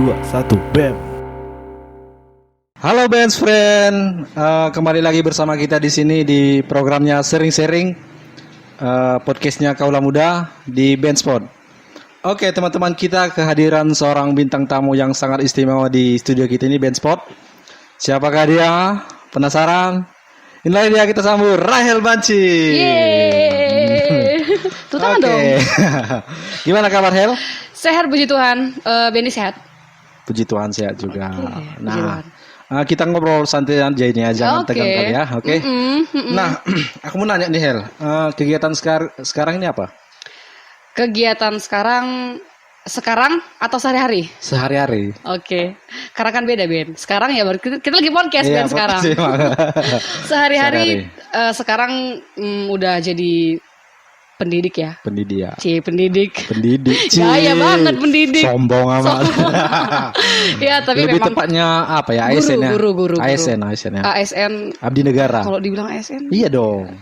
2, 1, BAM. Halo Bands Friend, kembali lagi bersama kita di sini di programnya Sharing podcastnya Kaula Muda di Bandspot. Oke teman-teman, kita kehadiran seorang bintang tamu yang sangat istimewa di studio kita ini Bandspot. Siapakah dia? Penasaran? Inilah dia, kita sambut Rahel Banci. Yeay. Tuh tangan dong. Gimana kabar Hel? Sehat puji Tuhan. Benny sehat. Puji Tuhan sehat juga. Oke, Nah, kita ngobrol santai aja ini, jangan tegang kali ya, oke? Nah, aku mau nanya nih Hel, kegiatan sekarang ini apa? Kegiatan sekarang atau sehari-hari? Sehari-hari. Oke. Karena kan beda Ben. Sekarang ya kita lagi podcast Ben sekarang. Sehari-hari sekarang udah jadi pendidik ya. Pendidik ya. Pendidik. Gaya banget pendidik. Sombong amat. Ya, tapi lebih memang tepatnya apa ya? ASN ya. Guru. ASN ya. ASN. Abdi Negara. Kalau dibilang ASN? Iya dong.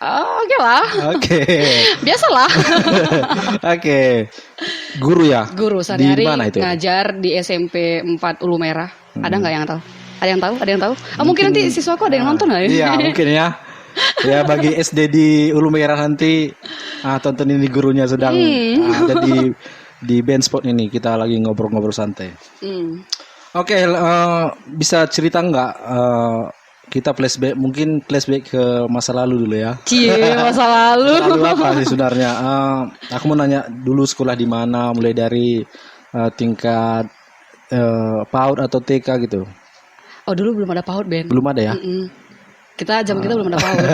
Oke lah. Oke. Biasalah. Oke. Guru ya. Guru sehari-hari di mana itu? Ngajar di SMP 4 Ulu Merah. Ada nggak yang tahu? Ada yang tahu? Mungkin nanti siswaku ada yang nonton nggak? Iya, mungkin ya. Ya bagi SD di Ulu Merah nanti tonton ini gurunya sedang ada di Bandspot ini, kita lagi ngobrol-ngobrol santai. Oke, bisa cerita nggak kita flashback ke masa lalu dulu ya? Masa lalu. Masa lalu apa sih sebenarnya? Aku mau nanya dulu, sekolah di mana, mulai dari tingkat PAUD atau TK gitu. Oh, dulu belum ada PAUD Ben. Belum ada ya? Zaman kita belum ada PAUD.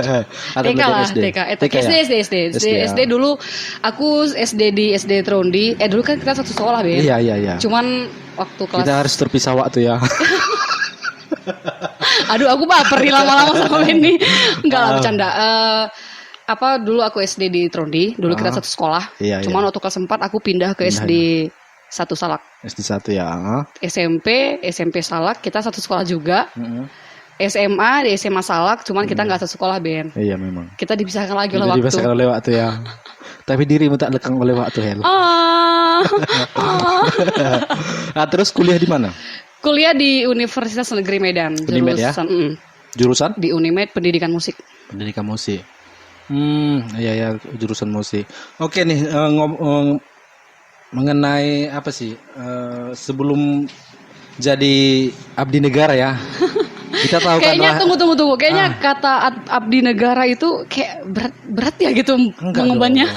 TK lah, TK. SD dulu aku SD di SD Trondi. Dulu kan kita satu sekolah Ben. Iya. Cuman waktu kelas kita harus terpisah waktu ya. Aduh, aku baper nih lama-lama sama ini. Enggak lah, bercanda. Dulu aku SD di Trondi. Dulu kita satu sekolah. Cuman waktu kelas 4 aku pindah ke SD 1 Salak. SD 1 ya. SMP Salak, kita satu sekolah juga. SMA di SMA Salak, cuman kita nggak satu sekolah Ben. Iya memang. Kita dipisahkan lagi oleh waktu. Dipisahkan oleh waktu ya. Tapi dirimu tak lekang oleh waktu Hel. Nah, terus kuliah di mana? Kuliah di Universitas Negeri Medan. Unimed ya? Jurusan? Di Unimed Pendidikan Musik. Pendidikan musik. Iya jurusan musik. Oke nih, mengenai apa sih? Sebelum jadi abdi negara ya. Kita tahu kayaknya tunggu. Kayaknya kata abdi negara itu kayak berat ya gitu mengembannya.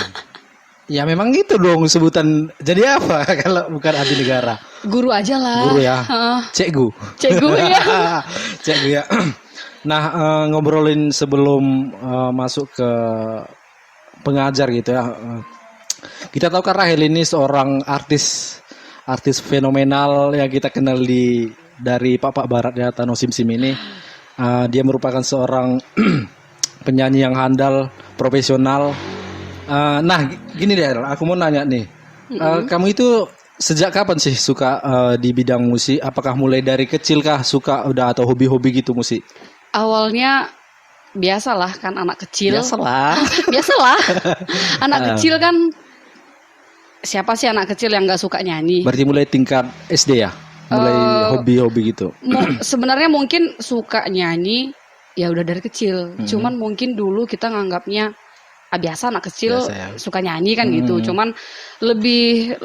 Ya memang gitu dong sebutan. Jadi apa kalau bukan abdi negara? Guru aja lah. Guru ya. Cikgu ya. Cikgu ya. Nah, ngobrolin sebelum masuk ke pengajar gitu ya. Kita tahu kan Rahel ini seorang artis fenomenal yang kita kenal dari Pak Barat ya, Tano Simsim ini. Dia merupakan seorang penyanyi yang handal, profesional. Nah, gini deh, aku mau nanya nih. Kamu itu sejak kapan sih suka di bidang musik? Apakah mulai dari kecil kah suka udah atau hobi-hobi gitu musik? Awalnya biasalah kan anak kecil. Biasalah. Anak kecil kan, siapa sih anak kecil yang nggak suka nyanyi? Berarti mulai tingkat SD ya? Mulai hobi-hobi gitu. Sebenarnya mungkin suka nyanyi ya udah dari kecil. Cuman mungkin dulu kita nganggapnya biasa anak kecil suka nyanyi kan gitu. Cuman lebih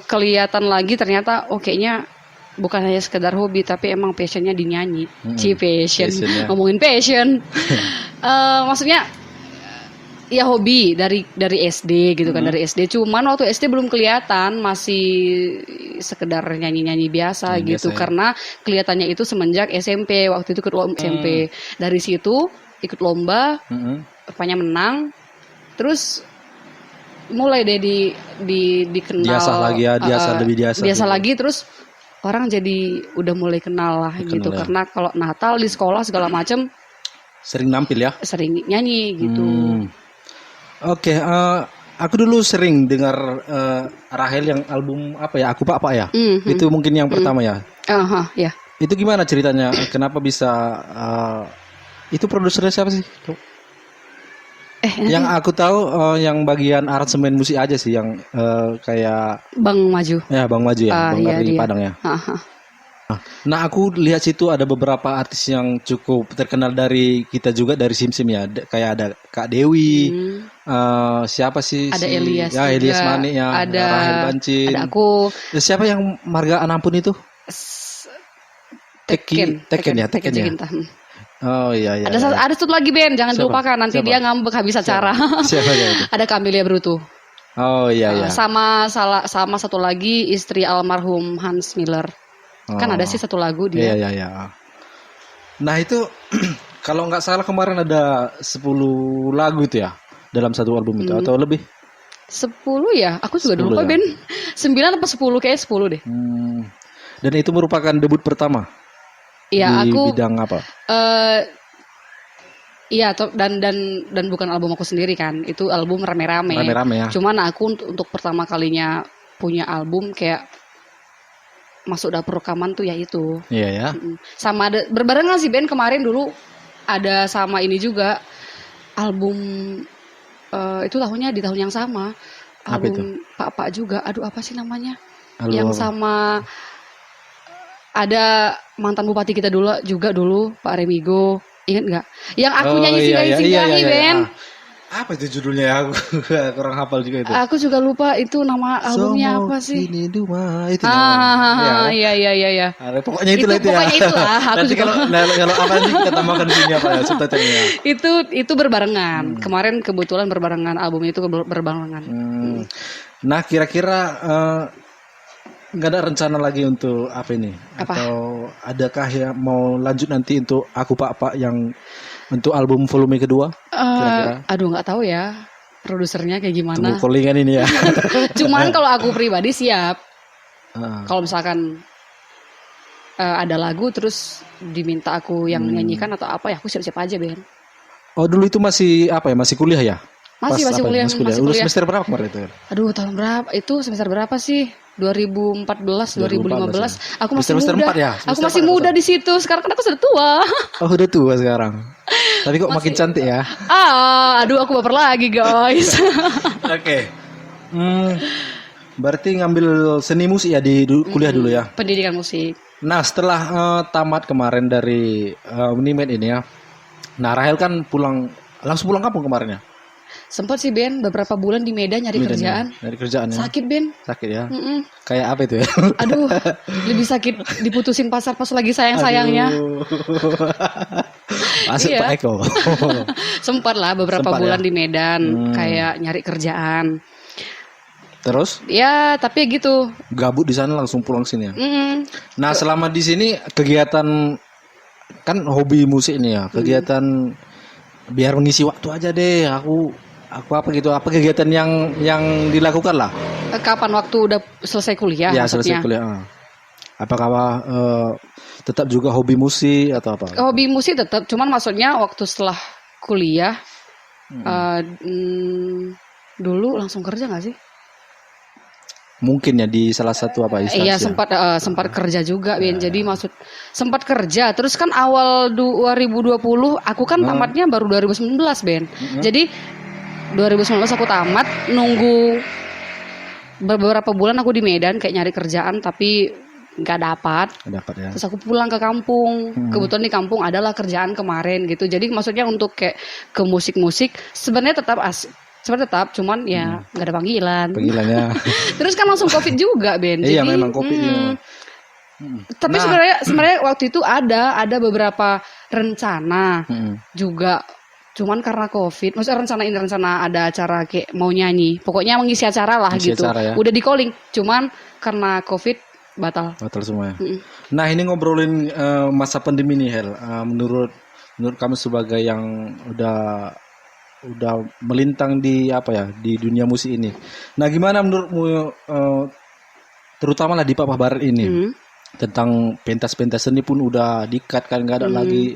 kelihatan lagi ternyata kayaknya bukan hanya sekedar hobi tapi emang passionnya di nyanyi. Passion. Ngomongin passion. Maksudnya ya hobi dari SD gitu kan, dari SD. Cuman waktu SD belum kelihatan, masih sekedar nyanyi-nyanyi biasa gitu. Karena kelihatannya itu semenjak SMP, waktu itu ikut lomba SMP. Dari situ ikut lomba, rupanya menang. Terus mulai deh dikenal. Biasa lagi terus orang jadi udah mulai kenal lah gitu. Ya. Karena kalau Natal di sekolah segala macam sering nampil ya? Sering nyanyi gitu. Oke, aku dulu sering dengar Rahel yang album apa ya? Aku Pak ya. Itu mungkin yang pertama ya. Ya. Itu gimana ceritanya? Kenapa bisa? Itu produsernya siapa sih? Yang aku tahu yang bagian aransemen musik aja sih yang kayak Bang Maju. ya Bang Maju ya, Bang Iya, dari dia. Padang ya. Nah, aku lihat situ ada beberapa artis yang cukup terkenal dari kita juga dari Simsim ya. Kayak ada Kak Dewi, siapa sih Ada si Elias ya juga. Elias Manik ya, Ada Rahel Bancin. Ada aku. Siapa yang Marga Anampun itu? Teken ya. Jaginta. Oh iya. Ada satu lagi Ben, jangan Siapa? dilupakan nanti Siapa? dia ngambek habis acara. Siapa ya itu? Ada Camelia Bruto. Oh iya. Sama satu lagi istri almarhum Hans Miller. Kan ada sih satu lagu dia. Iya. Nah itu kalau nggak salah kemarin ada 10 lagu itu ya dalam satu album itu atau lebih? 10 ya? Aku juga 10 lupa ya? Ben. 9 apa 10 kayak 10 deh. Dan itu merupakan debut pertama Iya, di aku bidang apa? iya dan bukan album aku sendiri kan. Itu album rame-rame. Rame-rame ya. Cuman aku untuk pertama kalinya punya album kayak masuk dapur rekaman tuh ya itu. Iya ya. Sama ada berbarengan sih Ben kemarin dulu ada sama ini juga album itu tahunnya di tahun yang sama. Apa itu? Album Pak juga. Aduh apa sih namanya? Album Yang apa? sama ada mantan bupati kita dulu Pak Remigo. Ingat nggak? Yang aku nyanyi singgahi Ben. Apa itu judulnya ya? Aku kurang hafal juga itu. Aku juga lupa itu nama albumnya apa sih? Ini dua itu namanya. Iya. Pokoknya itulah itu ya. Pokoknya itulah. Aku Nanti juga kalau apa nanti kita tambahkan di sini apa ya subtitlenya. itu berbarengan. Kemarin kebetulan berbarengan album itu berbarengan. Nah kira-kira nggak ada rencana lagi untuk apa ini? Apa? Atau adakah yang mau lanjut nanti untuk Aku Pak yang untuk album volume kedua? Kira-kira? Aduh nggak tahu ya produsernya kayak gimana. Tunggu callingan ini ya. Cuman kalau aku pribadi siap. Kalau misalkan ada lagu terus diminta aku yang menyanyikan atau apa ya aku siap-siap aja Ben. Oh dulu itu masih apa ya? Masih kuliah ya? Masih kuliah. Udah semester berapa kemarin itu? Aduh tahun berapa? Itu semester berapa sih? 2014, 2015. Aku masih semester muda. 4 ya? Aku masih muda di situ. Sekarang kan aku sudah tua. Oh udah tua sekarang. Tapi kok makin cantik ya? Aduh aku baper lagi guys. Oke. Berarti ngambil seni musik ya di kuliah dulu ya? Pendidikan musik. Nah setelah tamat kemarin dari Unimed ini ya. Nah Rahel kan langsung pulang kampung kemarin ya? Sempat sih Ben beberapa bulan di Medan nyari kerjaan. Nyari kerjaan ya? Sakit Ben. Sakit ya? Kayak apa itu ya? Aduh lebih sakit diputusin pasar pas lagi sayang-sayangnya. Masuk Iya. Pak Eko. Sempat lah beberapa Sempat bulan ya? di Medan kayak nyari kerjaan. Terus Ya tapi ya gitu. gabut di sana langsung pulang sini ya? Mm-mm. Nah selama di sini kegiatan kan hobi musik ini ya, kegiatan biar mengisi waktu aja deh. Aku apa gitu, apa kegiatan yang dilakukan lah? Kapan waktu udah selesai kuliah? Ya maksudnya? selesai kuliah. Apakah tetap juga hobi musik atau apa? Hobi musik tetap, cuman maksudnya waktu setelah kuliah dulu langsung kerja nggak sih? Mungkin ya di salah satu apa instansi. Iya ya? sempat kerja juga Ben. Jadi sempat kerja. Terus kan awal 2020 aku kan tamatnya baru 2019 Ben. Jadi 2019 aku tamat, nunggu beberapa bulan aku di Medan kayak nyari kerjaan tapi nggak dapat. Dapat ya. Terus aku pulang ke kampung. Kebetulan di kampung adalah kerjaan kemarin gitu. Jadi maksudnya untuk kayak ke musik sebenarnya tetap cuman ya nggak ada panggilan. Panggilannya. Terus kan langsung Covid juga Ben. Iya Jadi, memang Covid. Tapi sebenarnya waktu itu ada beberapa rencana juga. Cuman karena Covid, maksudnya rencana ada acara kayak mau nyanyi. Pokoknya mengisi acara lah Mengisi gitu. acara, ya. Udah di calling, cuman karena Covid batal. Batal semua ya. Nah ini ngobrolin masa pandemi nih Hel. Menurut kamu sebagai yang udah melintang di di dunia musik ini. Nah gimana menurutmu terutama lah di Papah Barat ini tentang pentas-pentas seni pun udah di-cut kan, nggak ada lagi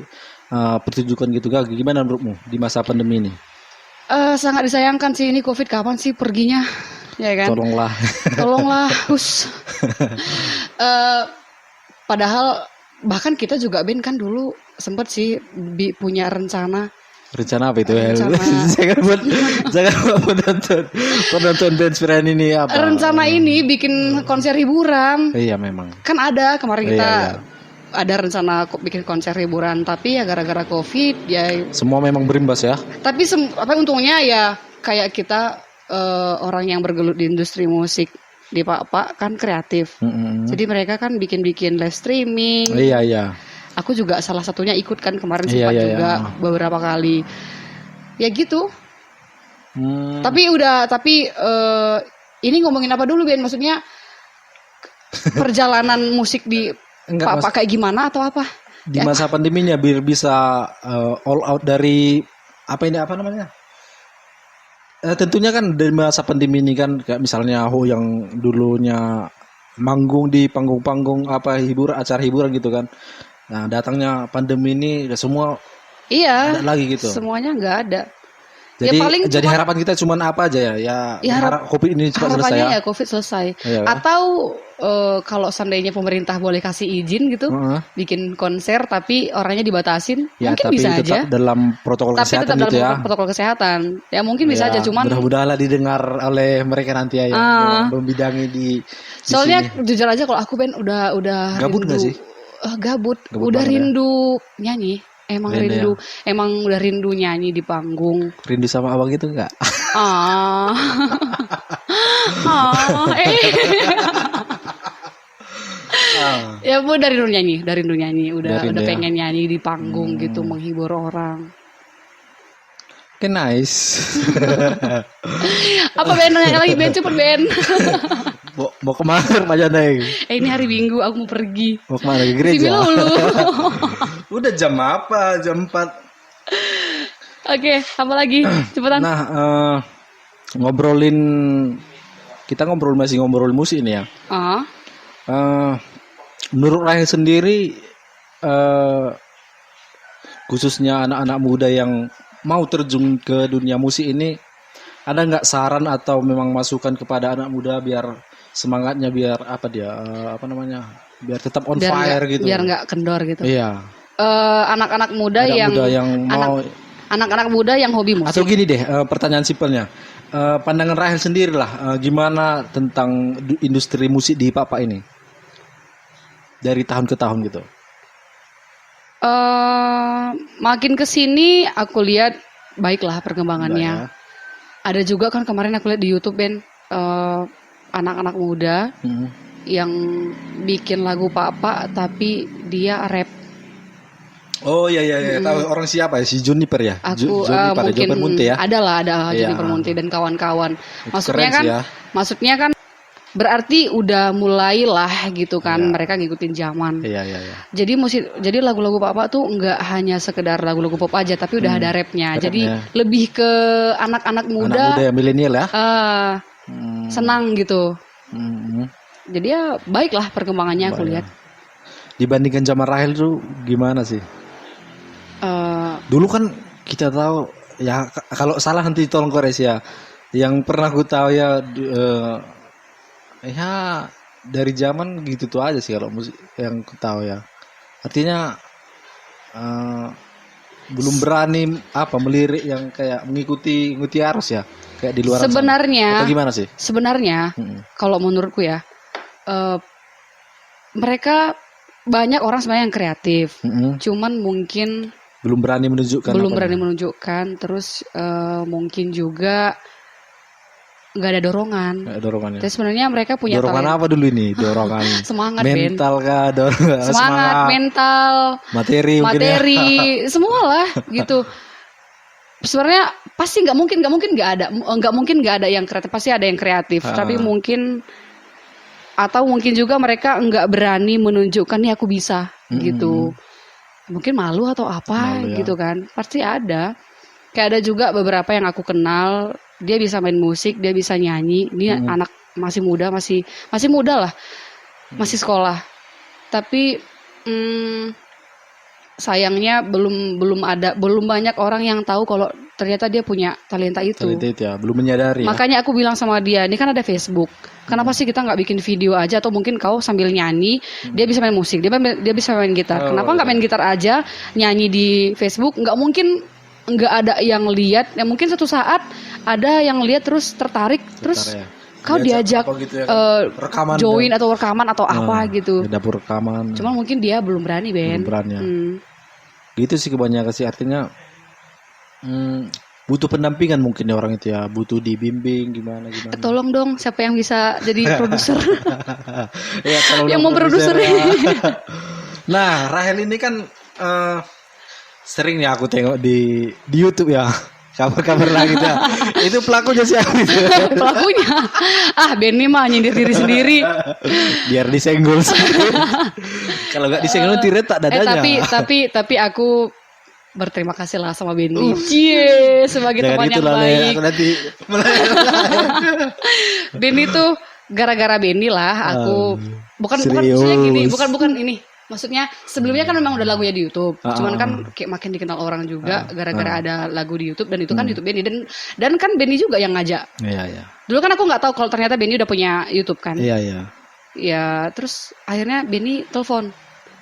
pertunjukan gitu kan? Gimana menurutmu di masa pandemi ini? Sangat disayangkan sih ini Covid, kapan sih perginya? Ya kan? Tolonglah, hus. Padahal bahkan kita juga Ben kan dulu sempet sih punya rencana Rencana apa itu? Rencana. jangan buat penonton band Spiran ini apa? Rencana ini bikin konser hiburan. Iya memang. Kan ada kemarin kita Iya. ada rencana bikin konser hiburan, tapi ya gara-gara COVID ya. Semua memang berimbas ya. Tapi untungnya ya kayak kita orang yang bergelut di industri musik di Pak kan kreatif. Jadi mereka kan bikin live streaming. Iya. Aku juga salah satunya ikut kan kemarin Iya, sempat iya, juga iya. beberapa kali. Ya gitu. Tapi ini ngomongin apa dulu Ben? Maksudnya perjalanan musik di Enggak, Pak kayak gimana atau apa? di masa pandeminya biar bisa all out dari apa namanya? Tentunya kan dari masa pandemi ini kan kayak misalnya yang dulunya manggung di panggung-panggung acara hiburan gitu kan. Nah, datangnya pandemi ini udah semua Iya. ada lagi gitu. Semuanya nggak ada. Jadi ya paling harapan kita cuman apa aja ya? Ya, Harap COVID ini cepat selesai harapannya ya. ya COVID selesai. Iya. Atau kalau seandainya pemerintah boleh kasih izin gitu, Heeh. bikin konser tapi orangnya dibatasin, Ya, mungkin tapi bisa tetap aja. dalam protokol Tapi kesehatan tetap gitu ya. dalam protokol kesehatan. Ya mungkin bisa Ya, aja, cuman mudah-mudahan didengar oleh mereka nanti ya yang memang membidangi di soalnya sini. jujur aja kalau aku Ben udah Gabut rindu. nggak sih? Gabut Gabut udah banget ya? rindu nyanyi. Emang Rindu emang udah rindu nyanyi di panggung. Rindu sama abang gitu enggak? Ah. Ya Bu dari rindu nyanyi, udah Dari rindu ya. pengen nyanyi di panggung gitu menghibur orang. Oke, nice. Apa Ben nanya lagi Ben cepet Ben. Mau kemana Pak Jandeng? Ini hari Minggu aku mau pergi. Mau kemana ke Sini gereja? dulu. Udah jam apa? Jam 4. Oke, apa lagi? Cepetan. Nah, masih ngobrol musik ini ya. Menurut Rahel sendiri, khususnya anak-anak muda yang mau terjun ke dunia musik ini, ada nggak saran atau memang masukan kepada anak muda biar semangatnya biar biar tetap on fire gitu? Biar nggak kendor gitu. Iya. Anak-anak muda anak-anak muda yang hobi musik. Atau gini deh, pertanyaan simpelnya, pandangan Rahel sendiri lah, gimana tentang industri musik di Papa ini dari tahun ke tahun gitu? Makin kesini aku lihat baiklah perkembangannya. Baik, ya. Ada juga kan kemarin aku lihat di YouTube Ben, anak-anak muda yang bikin lagu Papa tapi dia rap. Oh iya, tahu orang siapa ya? Si Juniper ya? Aku Juniper, mungkin Juniper Munte ya? ada Iya. Juniper Munte dan kawan-kawan. Itu keren sih ya. Maksudnya kan berarti udah mulailah gitu kan Iya. mereka ngikutin zaman. Iya. Jadi lagu-lagu Papa tuh nggak hanya sekedar lagu-lagu pop aja tapi udah ada rapnya. Rapnya. Jadi lebih ke anak-anak Anak muda, muda yang milenial ya? senang gitu. Hmm. Jadi ya baiklah perkembangannya aku lihat. Dibandingkan zaman Rahel tuh gimana sih? Dulu kan kita tahu ya, kalau salah nanti tolong koreksi ya. Yang pernah aku tahu ya, ya dari zaman gitu tuh aja sih kalau musik yang aku tahu ya. Artinya belum berani melirik yang kayak mengikuti arus ya, kayak di luar sana. Sebenarnya Atau gimana sih? Sebenarnya kalau menurutku ya, mereka banyak orang sebenarnya yang kreatif. Cuman mungkin Belum berani menunjukkan. Terus mungkin juga nggak ada dorongan. Dorongannya. Tapi sebenarnya mereka punya Dorongan talent. apa dulu ini? Dorongan Semangat, Ben. mental kah? Semangat, mental, materi mungkin ya. semua lah gitu. Sebenarnya pasti nggak mungkin nggak ada yang kreatif, pasti ada yang kreatif. Tapi mungkin juga mereka nggak berani menunjukkan nih aku bisa gitu. Mungkin malu atau apa ya. gitu kan, pasti ada. Kayak ada juga beberapa yang aku kenal, dia bisa main musik, dia bisa nyanyi, dia anak masih muda lah, masih sekolah. Tapi sayangnya belum banyak orang yang tahu kalau ternyata dia punya talenta itu. Talenta itu ya, belum menyadari. Makanya aku bilang sama dia, ini kan ada Facebook. Kenapa sih kita nggak bikin video aja, atau mungkin kau sambil nyanyi, dia bisa main musik, dia bisa main gitar. Kenapa nggak main gitar aja, nyanyi di Facebook? Nggak mungkin nggak ada yang lihat. Ya mungkin suatu saat ada yang lihat terus tertarik terus ya. kau diajak gitu ya, kan? Rekaman join atau rekaman atau apa gitu. Dapur rekaman. Cuman mungkin dia belum berani, Ben. Belum berani. Gitu sih kebanyakan sih, artinya butuh pendampingan mungkin ya orang itu ya, butuh dibimbing gimana. Tolong dong, siapa yang bisa jadi produser? Ya, yang mau produser. Nah, Rahel ini kan sering ya aku tengok di YouTube ya. Kabar-kabar lah gitu ya. Itu pelakunya siapa itu? Pelakunya. Benny mah nyindir diri sendiri. Biar disenggol sendiri. Kalau nggak disenggol tiret tak dadanya. Tapi aku berterima kasih lah sama Benny. Cie, sebagai teman yang baik. Aku nanti Benny tuh gara-gara Benny lah aku bukan ini. Maksudnya sebelumnya kan memang udah lagunya di YouTube. Cuman kan kayak makin dikenal orang juga gara-gara ada lagu di YouTube, dan itu kan YouTube Benny dan kan Benny juga yang ngajak. Iya. Dulu kan aku nggak tahu kalau ternyata Benny udah punya YouTube kan. Iya. Ya, terus akhirnya Benny telepon.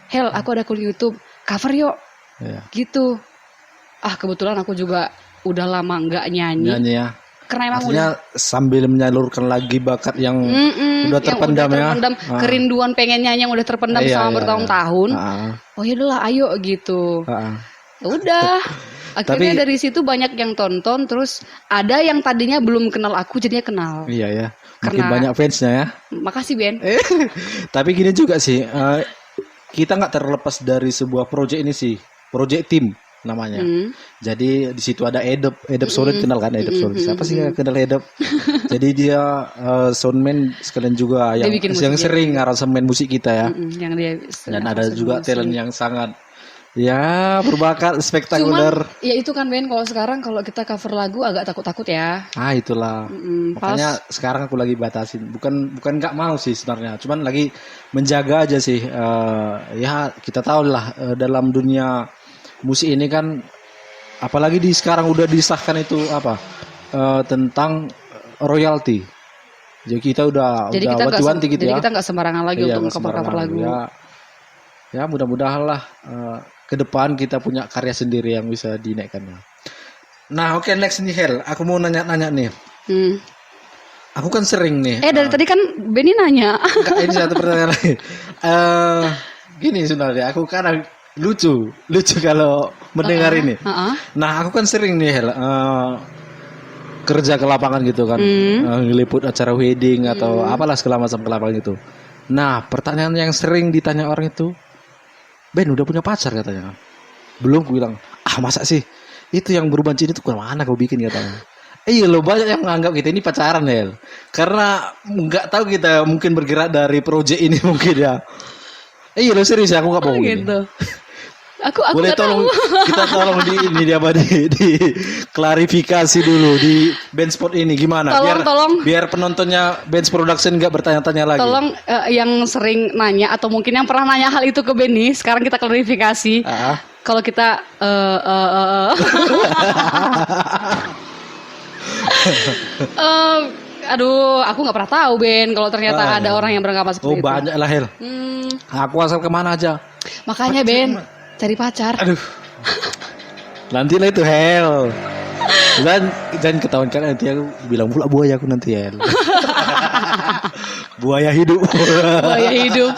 Hel, aku ada akun YouTube, cover yuk. Iya. Gitu. Kebetulan aku juga udah lama nggak nyanyi. Ya. Karena emang artinya sambil menyalurkan lagi bakat yang udah terpendam ya. Kerinduan pengen nyanyi yang udah terpendam selama bertahun-tahun. Oh ya udahlah, ayo gitu. Udah. Akhirnya dari situ banyak yang tonton, terus ada yang tadinya belum kenal aku jadinya kenal. Iya ya. Makin banyak fansnya ya. Makasih Ben. Tapi gini juga sih, kita nggak terlepas dari sebuah proyek ini sih, proyek tim namanya. Jadi di situ ada Edep Solid, kenal kan Edep Solid? Siapa sih yang kenal Edep? Jadi dia soundman sekalian juga yang sering aransemen musik kita ya. Yang dia dan ada juga talent yang sangat berbakat spektakuler. Cuman ya itu kan Ben, kalau sekarang kalau kita cover lagu agak takut-takut ya. Itulah. Makanya sekarang aku lagi batasin. Bukan nggak mau sih sebenarnya. Cuman lagi menjaga aja sih. Ya kita tahu lah dalam dunia musik ini kan, apalagi sekarang udah disahkan itu tentang royalti. Jadi kita udah wanti-wanti gitu ya. Jadi kita nggak sembarangan lagi untuk cover lagu. Ya mudah-mudahan lah ke depan kita punya karya sendiri yang bisa dinaikkan. Nah oke, next nih Hel, aku mau nanya nih. Aku kan sering nih. Dari tadi kan Benny nanya. Enggak, ini satu pertanyaan lagi. Gini sebenarnya, aku kan lucu kalau mendengar ini. Nah aku kan sering nih Hel, kerja ke lapangan gitu kan, ngeliput acara wedding atau apalah segala macam ke lapangan gitu. Nah pertanyaan yang sering ditanya orang itu, Ben udah punya pacar katanya. Belum, aku bilang masa sih, itu yang berubah cinta itu kemana kau bikin katanya. Iya loh, banyak yang menganggap kita ini pacaran ya, karena nggak tahu kita mungkin bergerak dari proyek ini mungkin ya. Iya loh, serius aku nggak bohong gitu. Aku boleh tolong kita tolong di klarifikasi dulu di Bandspot ini gimana, biar penontonnya Bands Production nggak bertanya-tanya lagi. Tolong yang sering nanya atau mungkin yang pernah nanya hal itu ke Benny, sekarang kita klarifikasi. Kalau kita aduh, aku nggak pernah tahu Ben kalau ternyata ada orang yang beranggapan seperti itu. Banyak lah Hel. Aku asal kemana aja. Makanya Ben, cari pacar. Aduh. Nanti lah itu Hel. Dan ketahuan kan nanti aku bilang pula buaya aku nanti Hel. Buaya hidup. Buaya hidup.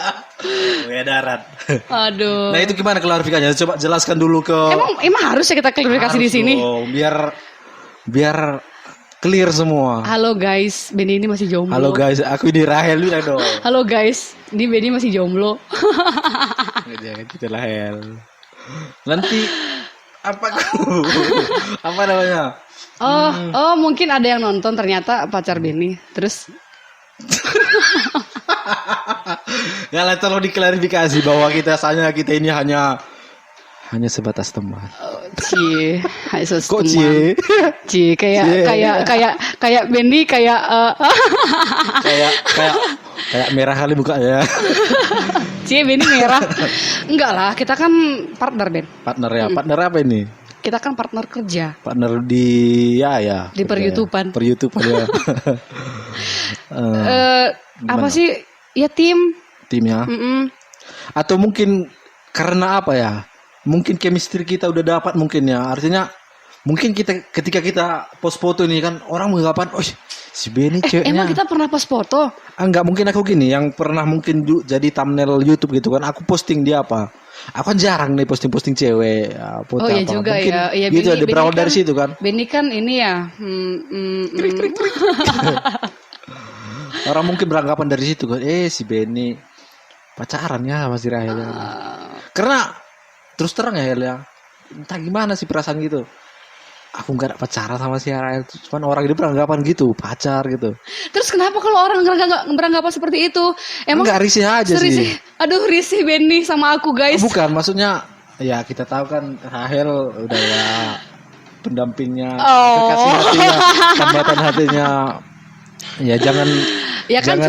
Buaya darat. Aduh. Nah itu gimana klarifikasinya? Coba jelaskan dulu ke. Emang harus ya kita klarifikasi di sini. Biar clear semua. Halo guys, Benny ini masih jomblo. Halo guys, aku di Rahel dulu dong. Halo guys, ini Benny masih jomblo. Jangan gitu lah Hel. Nanti apa namanya? Mungkin ada yang nonton ternyata pacar Benny. Terus ya lah, tolong diklarifikasi bahwa kita ini hanya sebatas teman. Cie, kok cie? Cie kayak Benny kayak merah kali buka ya. Cie, Benny merah. Enggak lah, kita kan partner Ben. Partner ya. Partner apa ini? Kita kan partner kerja. Partner di di per-YouTubean. Per-YouTube ya. Apa sih? Ya tim ya. Atau mungkin karena apa ya? Mungkin chemistry kita udah dapat mungkin ya. Artinya mungkin ketika kita post foto ini kan orang menganggapan, oh si Benny ceweknya. Emang kita pernah post foto? Enggak, mungkin aku gini, yang pernah mungkin jadi thumbnail YouTube gitu kan, aku posting dia apa? Aku kan jarang nih posting cewek, foto Oh iya apa. juga Mungkin ya. Iya, gitu ada berawal kan, dari situ kan. Benny kan ini ya. Orang mungkin beranggapan dari situ kan, si Benny pacaran ya sama si Rahel. Karena terus terang ya Hel ya, entah gimana sih perasaan gitu. Aku nggak ada pacaran sama si Rahel, cuman orang ini beranggapan gitu, pacar gitu. Terus kenapa kalau orang beranggapan seperti itu? Emang nggak risih aja sih. Aduh risih Benny sama aku guys. Bukan, maksudnya ya kita tahu kan Rahel udah ya pendampingnya, kekasih hatinya, tambatan hatinya. Ya jangan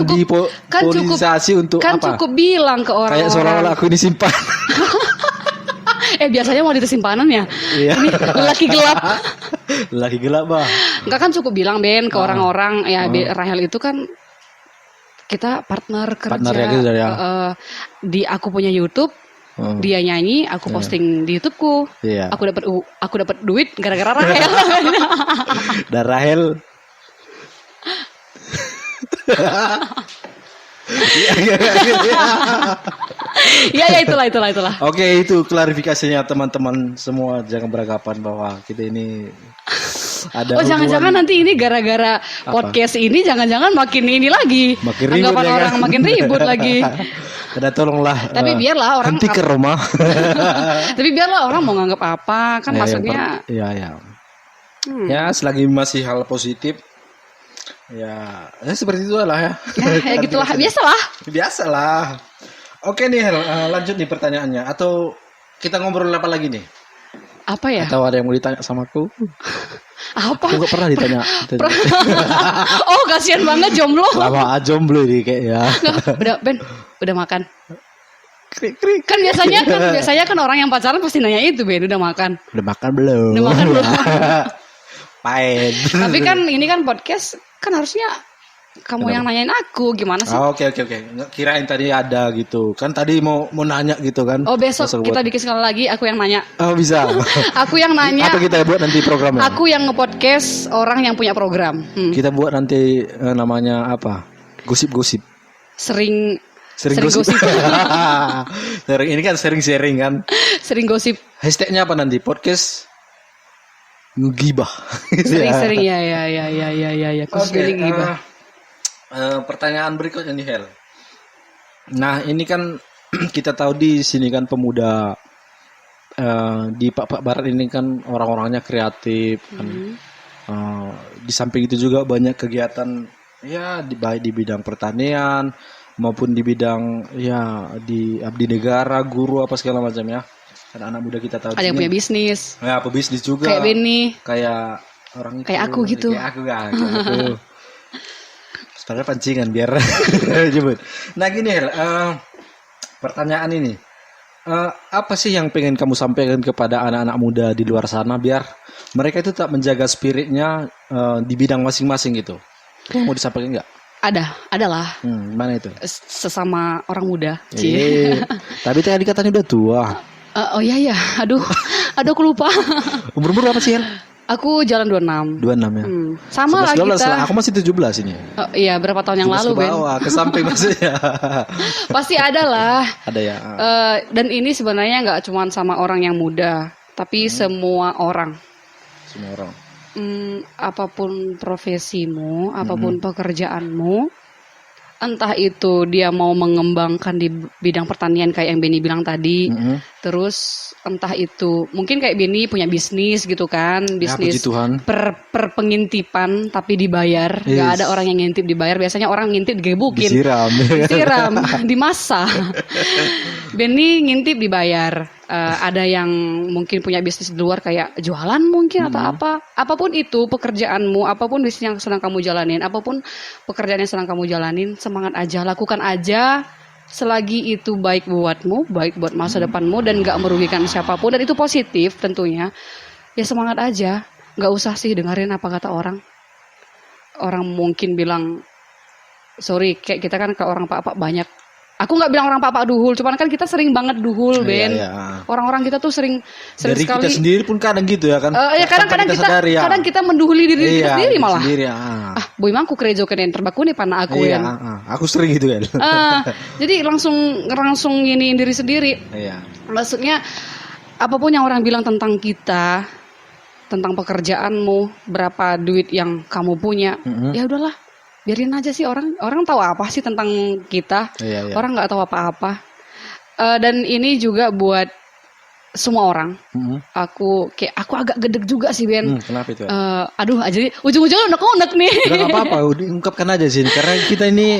dipolitisasi untuk kan apa? Cukup bilang ke orang. Kayak seolah-olah aku ini simpan. Biasanya mau disimpanan ya. Iya. Ini lelaki gelap. Lelaki gelap, Bah. Enggak kan cukup bilang Ben ke orang-orang ya Rahel itu kan kita partner kerja. Partner ya, gitu, ya. Di aku punya YouTube, dia nyanyi, aku posting di YouTubeku. Iya. Aku dapat duit gara-gara Rahel. Dan Rahel Ya itulah. Oke, itu klarifikasinya teman-teman semua, jangan beranggapan bahwa kita ini ada jangan-jangan nanti ini gara-gara podcast ini jangan-jangan makin ini lagi. Makin ribut anggapan ya, orang kan? makin ribut lagi. Karena tolonglah. Tapi biarlah orang henti ke rumah. Tapi biarlah orang mau nganggap apa kan maksudnya. Ya. Ya, selagi masih hal positif. Ya seperti itu lah ya. Ya gitulah, biasalah. Oke nih Hel, lanjut nih pertanyaannya. Atau kita ngobrol apa lagi nih? Apa ya? Atau ada yang mau ditanya sama aku? Apa? Aku gak pernah ditanya. Oh kasihan banget jomblo. Lama jomblo nih kayaknya. Udah Ben, udah makan. Kan biasanya kan orang yang pacaran pasti nanya itu Ben, udah makan. Udah makan belum? Pahit. Tapi kan ini kan podcast kan harusnya kamu yang nanyain aku gimana sih? Oke. Kirain tadi ada gitu. Kan tadi mau nanya gitu kan. Oh besok kita bikin sekali lagi aku yang nanya. Oh bisa. Aku yang nanya. Apa kita buat nanti programnya? Aku yang nge-podcast orang yang punya program. Kita buat nanti namanya apa? Gosip-gosip. Sering gosip. Ini kan sering sharing kan. Sering gosip. Hashtagnya apa nanti? Podcast ngegibah. Sering ya. Oke. Pertanyaan berikutnya nih Hel. Nah ini kan kita tahu di sini kan pemuda di Pak Barat ini kan orang-orangnya kreatif kan. Di samping itu juga banyak kegiatan ya baik di bidang pertanian maupun di bidang ya di abdi negara, guru apa segala macam ya. Kan anak muda kita tahu. Ada yang punya bisnis. Ya pebisnis juga. Kayak Benny. Kayak orang itu. Kayak aku gitu. Kayak aku kan. Sebenarnya pancingan biar jemput. Nah gini Hel, pertanyaan ini. Apa sih yang pengen kamu sampaikan kepada anak-anak muda di luar sana biar mereka itu tetap menjaga spiritnya di bidang masing-masing gitu? Mau disampaikan nggak? Adalah. Mana itu? Sesama orang muda. Tapi tadi katanya udah tua. Oh iya. Aduh aku lupa. Umur berapa sih Hel? Aku jalan 26. 26 ya. Sama lah kita. Aku masih 17 ini. Oh, iya, berapa tahun yang lalu, Ben? Ke bawah, ke samping maksudnya. Pasti ada lah. Ada ya. Dan ini sebenarnya nggak cuma sama orang yang muda, tapi semua orang. Semua orang. Apapun profesimu, apapun pekerjaanmu, entah itu dia mau mengembangkan di bidang pertanian kayak yang Benny bilang tadi, terus entah itu mungkin kayak Benny punya bisnis gitu kan, bisnis per pengintipan tapi dibayar, nggak ada orang yang ngintip dibayar, biasanya orang ngintip digebukin, disiram, dimasak. Benny ngintip dibayar. Ada yang mungkin punya bisnis di luar kayak jualan mungkin atau apapun itu pekerjaanmu, apapun bisnis yang sedang kamu jalanin, apapun pekerjaan yang sedang kamu jalanin, semangat aja, lakukan aja selagi itu baik buatmu, baik buat masa depanmu dan gak merugikan siapapun dan itu positif tentunya. Ya semangat aja, gak usah sih dengerin apa kata orang. Orang mungkin bilang sorry, kayak kita kan ke orang pak banyak Aku nggak bilang orang papa duhul, cuman kan kita sering banget duhul, Ben. Orang-orang kita tuh sering dari sekali. Kita sendiri pun kadang gitu ya kan. Ya kadang-kadang kita sadari, kadang kita menduhuli diri kita sendiri malah. Sendiri, boy mangku kerejo kenen terbaku nih pana aku ya. Aku sering gitu kan. Jadi langsung nginiin diri sendiri. Iya. Maksudnya apapun yang orang bilang tentang kita, tentang pekerjaanmu, berapa duit yang kamu punya, ya udahlah. Biarin aja sih, orang tahu apa sih tentang kita. Orang nggak tahu apa-apa. Dan ini juga buat semua orang. Aku agak gedeg juga sih, Ben. Kenapa itu? Aduh, jadi ujung-ujungnya unek-unek nih. Gak apa-apa, diungkapkan aja sih. Karena kita ini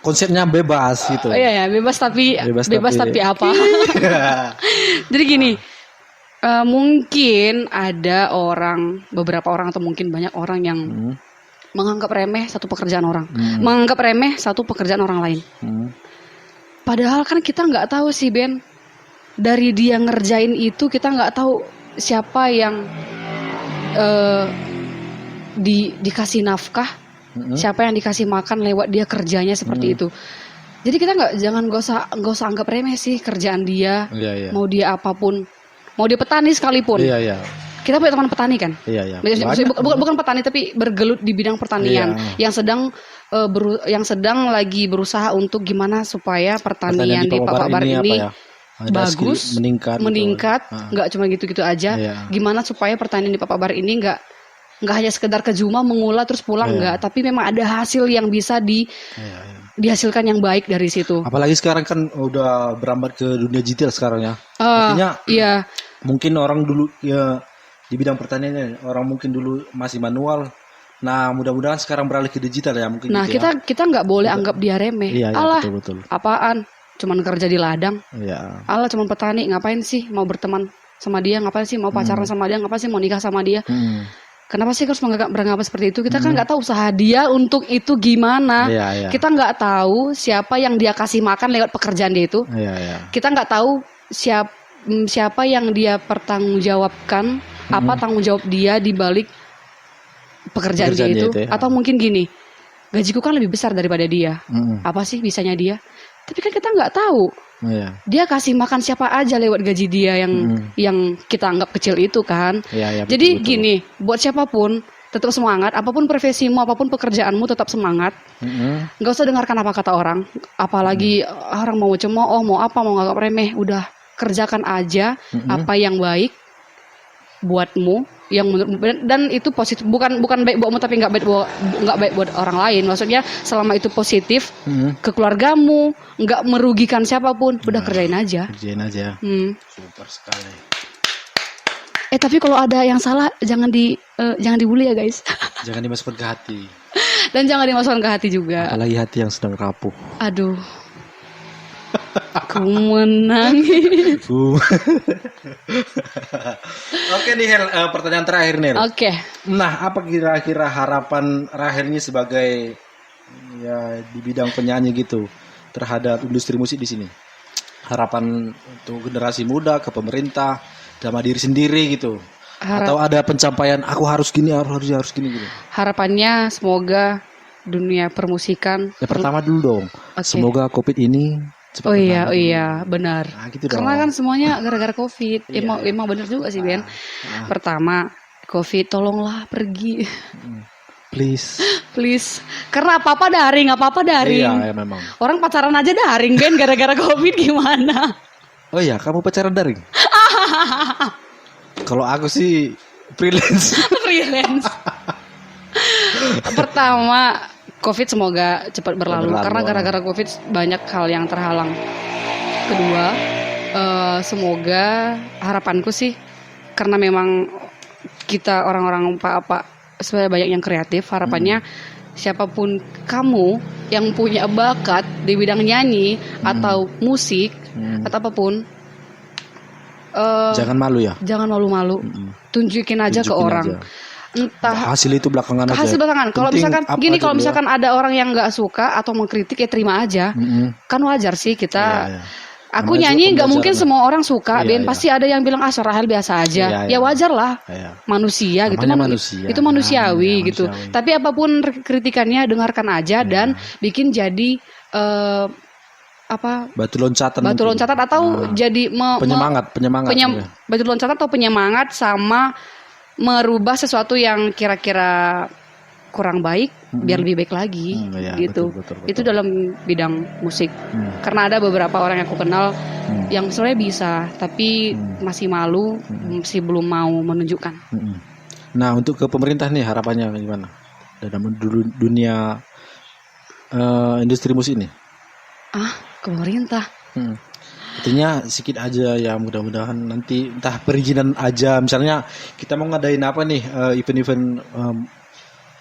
konsepnya bebas gitu. Iya, bebas tapi apa? Jadi gini, mungkin ada beberapa orang atau mungkin banyak orang yang menganggap remeh satu pekerjaan orang, menganggap remeh satu pekerjaan orang lain. Padahal kan kita nggak tahu sih, Ben, dari dia ngerjain itu kita nggak tahu siapa yang dikasih nafkah, siapa yang dikasih makan lewat dia kerjanya seperti itu. Jadi kita nggak usah anggap remeh sih kerjaan dia, mau dia apapun, mau dia petani sekalipun. Kita punya teman petani kan? Bukan petani tapi bergelut di bidang pertanian yang sedang lagi berusaha untuk gimana supaya pertanian di Papabar ini bagus, meningkat. Nggak cuma gitu-gitu aja. Gimana supaya pertanian di Papabar ini nggak hanya sekedar ke Juma mengulah terus pulang, nggak, tapi memang ada hasil yang bisa dihasilkan yang baik dari situ. Apalagi sekarang kan udah berambat ke dunia digital sekarang ya. Artinya mungkin orang dulu ya di bidang pertanian orang mungkin dulu masih manual. Nah, mudah-mudahan sekarang beralih ke digital ya mungkin. Nah, gitu kita nggak boleh anggap dia remeh. Alah, betul. Apaan? Cuman kerja di ladang. Alah, cuman petani, ngapain sih mau berteman sama dia? Ngapain sih mau pacaran sama dia? Ngapain sih mau nikah sama dia? Kenapa sih harus beranggapan seperti itu? Kita kan nggak tahu usaha dia untuk itu gimana. Kita nggak tahu siapa yang dia kasih makan lewat pekerjaan dia itu. Kita nggak tahu siapa yang dia pertanggungjawabkan, apa tanggung jawab dia di balik pekerjaan dia itu. Atau mungkin gini, gajiku kan lebih besar daripada dia. Apa sih bisanya dia? Tapi kan kita nggak tahu. Dia kasih makan siapa aja lewat gaji dia yang kita anggap kecil itu kan. Jadi betul. Gini, buat siapapun tetap semangat, apapun profesimu, apapun pekerjaanmu tetap semangat. Nggak usah dengarkan apa kata orang. Apalagi orang mau cemooh, mau apa, mau nganggap remeh, udah kerjakan aja apa yang baik buatmu, yang dan itu positif, bukan baik buatmu tapi nggak baik buat orang lain. Maksudnya selama itu positif ke keluargamu, nggak merugikan siapapun, udah kerjain aja. Super sekali. Tapi kalau ada yang salah jangan dibully ya guys. Jangan dimasukkan ke hati. Dan jangan dimasukkan ke hati juga. Apalagi hati yang sedang rapuh. Aduh. Ku menangis. Oke nih Hel, pertanyaan terakhir nih. Oke. Nah, apa kira-kira harapan Rahel ini sebagai ya di bidang penyanyi gitu terhadap industri musik di sini? Harapan untuk generasi muda, ke pemerintah, sama diri sendiri gitu. Atau ada pencapaian aku harus gini, harus gini gitu. Harapannya semoga dunia permusikan. Ya pertama dulu dong. Semoga Covid ini Oh iya benar. Nah, gitu karena kan semuanya gara-gara Covid. Emang benar juga sih Ben. Pertama Covid, tolonglah pergi. Please. Karena apa-apa daring. Iya memang. Orang pacaran aja daring Ben, gara-gara Covid gimana? Oh iya, kamu pacaran daring? Kalau aku sih freelance. Pertama Covid semoga cepat berlalu karena gara-gara Covid banyak hal yang terhalang. Kedua, semoga harapanku sih karena memang kita orang-orang Pak sebenarnya banyak yang kreatif, harapannya siapapun kamu yang punya bakat di bidang nyanyi atau musik atau apapun, jangan malu ya. Jangan malu-malu. Tunjukin aja ke orang. Entah hasil itu belakangan aja. Hasil belakangan. Kalau misalkan gini, kalau misalkan ada orang yang nggak suka atau mengkritik ya terima aja. Kan wajar sih kita. Aku nyanyi nggak mungkin semua orang suka. Ben pasti ada yang bilang Rahel biasa aja. Ya wajar lah. Manusia gitu. Itu manusiawi gitu. Tapi apapun kritikannya dengarkan aja dan bikin jadi apa? Batu loncatan. Batu mungkin. loncatan atau jadi penyemangat. batu loncatan atau penyemangat sama merubah sesuatu yang kira-kira kurang baik biar lebih baik lagi ya, gitu. betul. Itu dalam bidang musik. Karena ada beberapa orang yang aku kenal yang sebenarnya bisa tapi masih malu, masih belum mau menunjukkan. Nah, untuk ke pemerintah nih harapannya gimana dalam dunia industri musik ini? Ke pemerintah. Artinya sedikit aja ya, mudah-mudahan nanti entah perizinan aja, misalnya kita mau ngadain apa nih event-event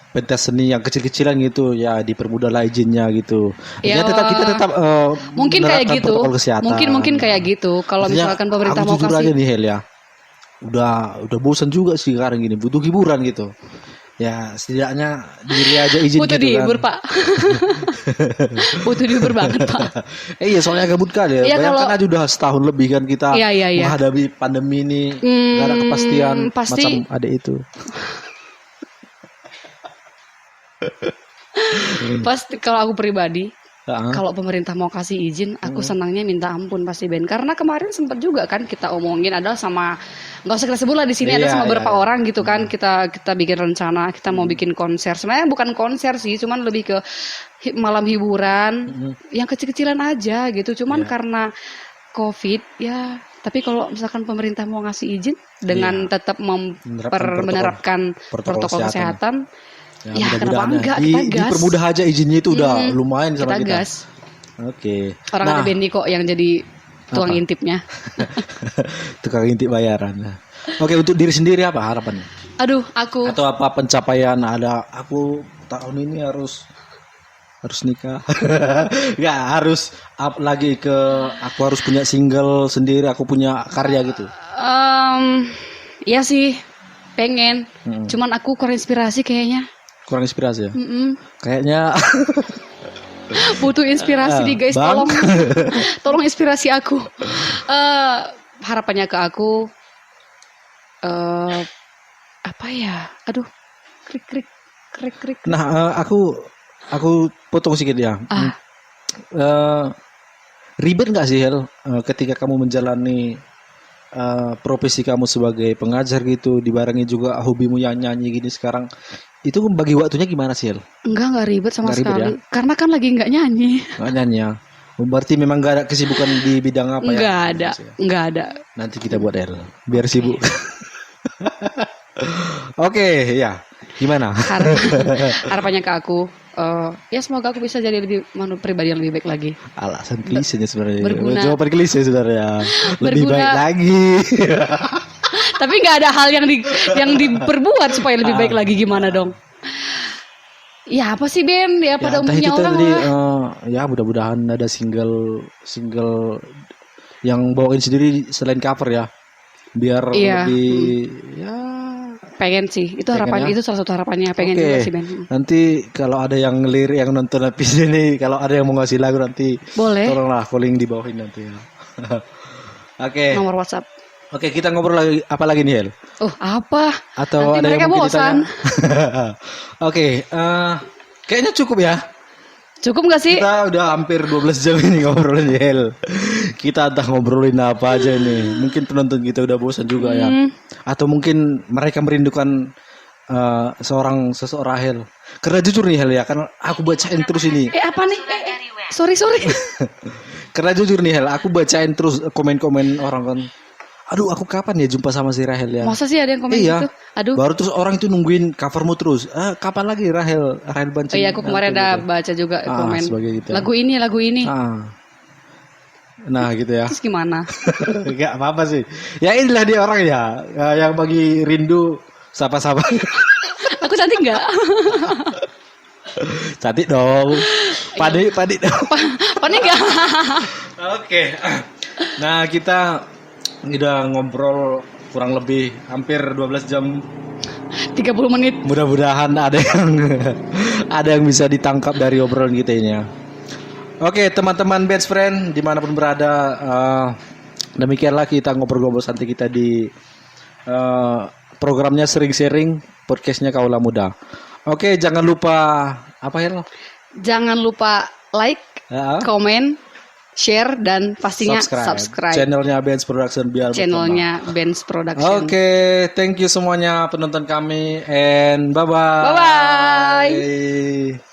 pentas seni yang kecil-kecilan gitu ya, dipermudah lah izinnya gitu. Ya kita tetap mungkin kayak gitu. protokol kesehatan. Mungkin kayak gitu. Kalau misalkan pemerintah aku mau jujur aja kasih nih Hel ya. Udah bosan juga sih sekarang gini, butuh hiburan gitu. Ya setidaknya diri aja izin butuh gitu dihibur, kan. Pak. Butuh dihibur banget, Pak. Iya, soalnya gabut kali ya. Bayangkan aja udah setahun lebih kan kita menghadapi pandemi ini, gak ada kepastian pasti, macam ada itu. Pasti kalau aku pribadi, kalau pemerintah mau kasih izin, aku senangnya minta ampun pasti Ben. Karena kemarin sempat juga kan kita omongin adalah sama, nggak usah kita sebut lah di sini, ada sama beberapa orang gitu kan, kita bikin rencana, kita mau bikin konser. Sebenarnya bukan konser sih, cuman lebih ke malam hiburan yang kecil-kecilan aja gitu. Cuman karena COVID ya. Tapi kalau misalkan pemerintah mau ngasih izin dengan tetap menerapkan protokol kesehatan. Ya kenapa enggak, kita gas. Dipermudah aja izinnya itu udah lumayan sama kita. Gas. Oke. Orang ada Benny kok yang jadi tukang intipnya. Tukang intip bayaran. Oke, untuk diri sendiri apa harapannya? Aduh, aku. Atau apa pencapaian ada? Aku tahun ini harus nikah. Ya harus up lagi ke aku harus punya single sendiri, aku punya karya gitu. Ya sih, pengen. Cuman aku kurang inspirasi kayaknya. Kurang inspirasi ya? Kayaknya butuh inspirasi nih guys, tolong inspirasi aku. Harapannya ke aku apa ya? Aduh, krik. Nah, aku potong sedikit ya. Ribet nggak sih Hel ketika kamu menjalani profesi kamu sebagai pengajar gitu, dibarengi juga hobimu yang nyanyi gini sekarang, itu bagi waktunya gimana sih Hel? Nggak ribet sama sekali ya? Karena kan lagi nggak nyanyi ya. Berarti memang nggak ada kesibukan di bidang apa ya? Nggak ada. Nanti kita buat Hel biar sibuk. Oke, ya gimana harapannya ke aku? Ya semoga aku bisa jadi pribadi yang lebih baik lagi. Alasan klisenya sebenarnya. Berguna. Jawaban klise sebenarnya. Lebih baik lagi. Tapi nggak ada hal yang diperbuat supaya lebih baik lagi, gimana dong? Ya apa sih Ben? Ya pada umumnya orang tadi, ya mudah-mudahan ada single yang bawain sendiri selain cover ya. Biar lebih pengen sih, itu harapan, itu salah satu harapannya, pengen juga sih Ben. Nanti kalau ada yang ngelirik, yang nonton episode ini, kalau ada yang mau ngasih lagu nanti boleh, tolonglah calling di bawahin nanti ya. Oke. Nomor WhatsApp. Oke, kita ngobrol lagi apa lagi nih Hel? Apa? Atau nanti ada mereka yang bosan. Oke, kayaknya cukup ya. Cukup gak sih? Kita udah hampir 12 jam ini ngobrolin Hel. Kita entah ngobrolin apa aja ini. Mungkin penonton kita udah bosan juga ya. Atau mungkin mereka merindukan seseorang Hel. Karena jujur nih Hel ya, kan aku bacain terus ini. Apa nih? Sorry. Karena jujur nih Hel, aku bacain terus komen-komen orang kan. Aduh, aku kapan ya jumpa sama si Rahel ya? Masa sih ada yang komen gitu? Aduh. Baru terus orang itu nungguin covermu terus. Kapan lagi Rahel Bancing? Oh iya, aku kemarin ada baca juga komen. Gitu. Lagu ini. Nah, gitu ya. Terus gimana? Gak apa-apa sih. Ya inilah dia orang ya, yang bagi rindu sapa-sapa. Aku cantik nggak? Cantik dong. Panik dong. Panik nggak? Oke. Nah, kita udah ngobrol kurang lebih hampir 12 jam 30 menit. Mudah-mudahan ada yang bisa ditangkap dari obrolan kita ini ya. Oke, teman-teman best friend dimanapun berada, demikianlah kita ngobrol-ngobrol santai kita di programnya Sering-Sharing, podcastnya Kaula Muda. Oke, jangan lupa apa ya? Jangan lupa like, komen, share, dan pastinya subscribe. Channelnya Benz Production biar Channelnya Benz Production. Oke, thank you semuanya penonton kami, and bye-bye. Bye-bye.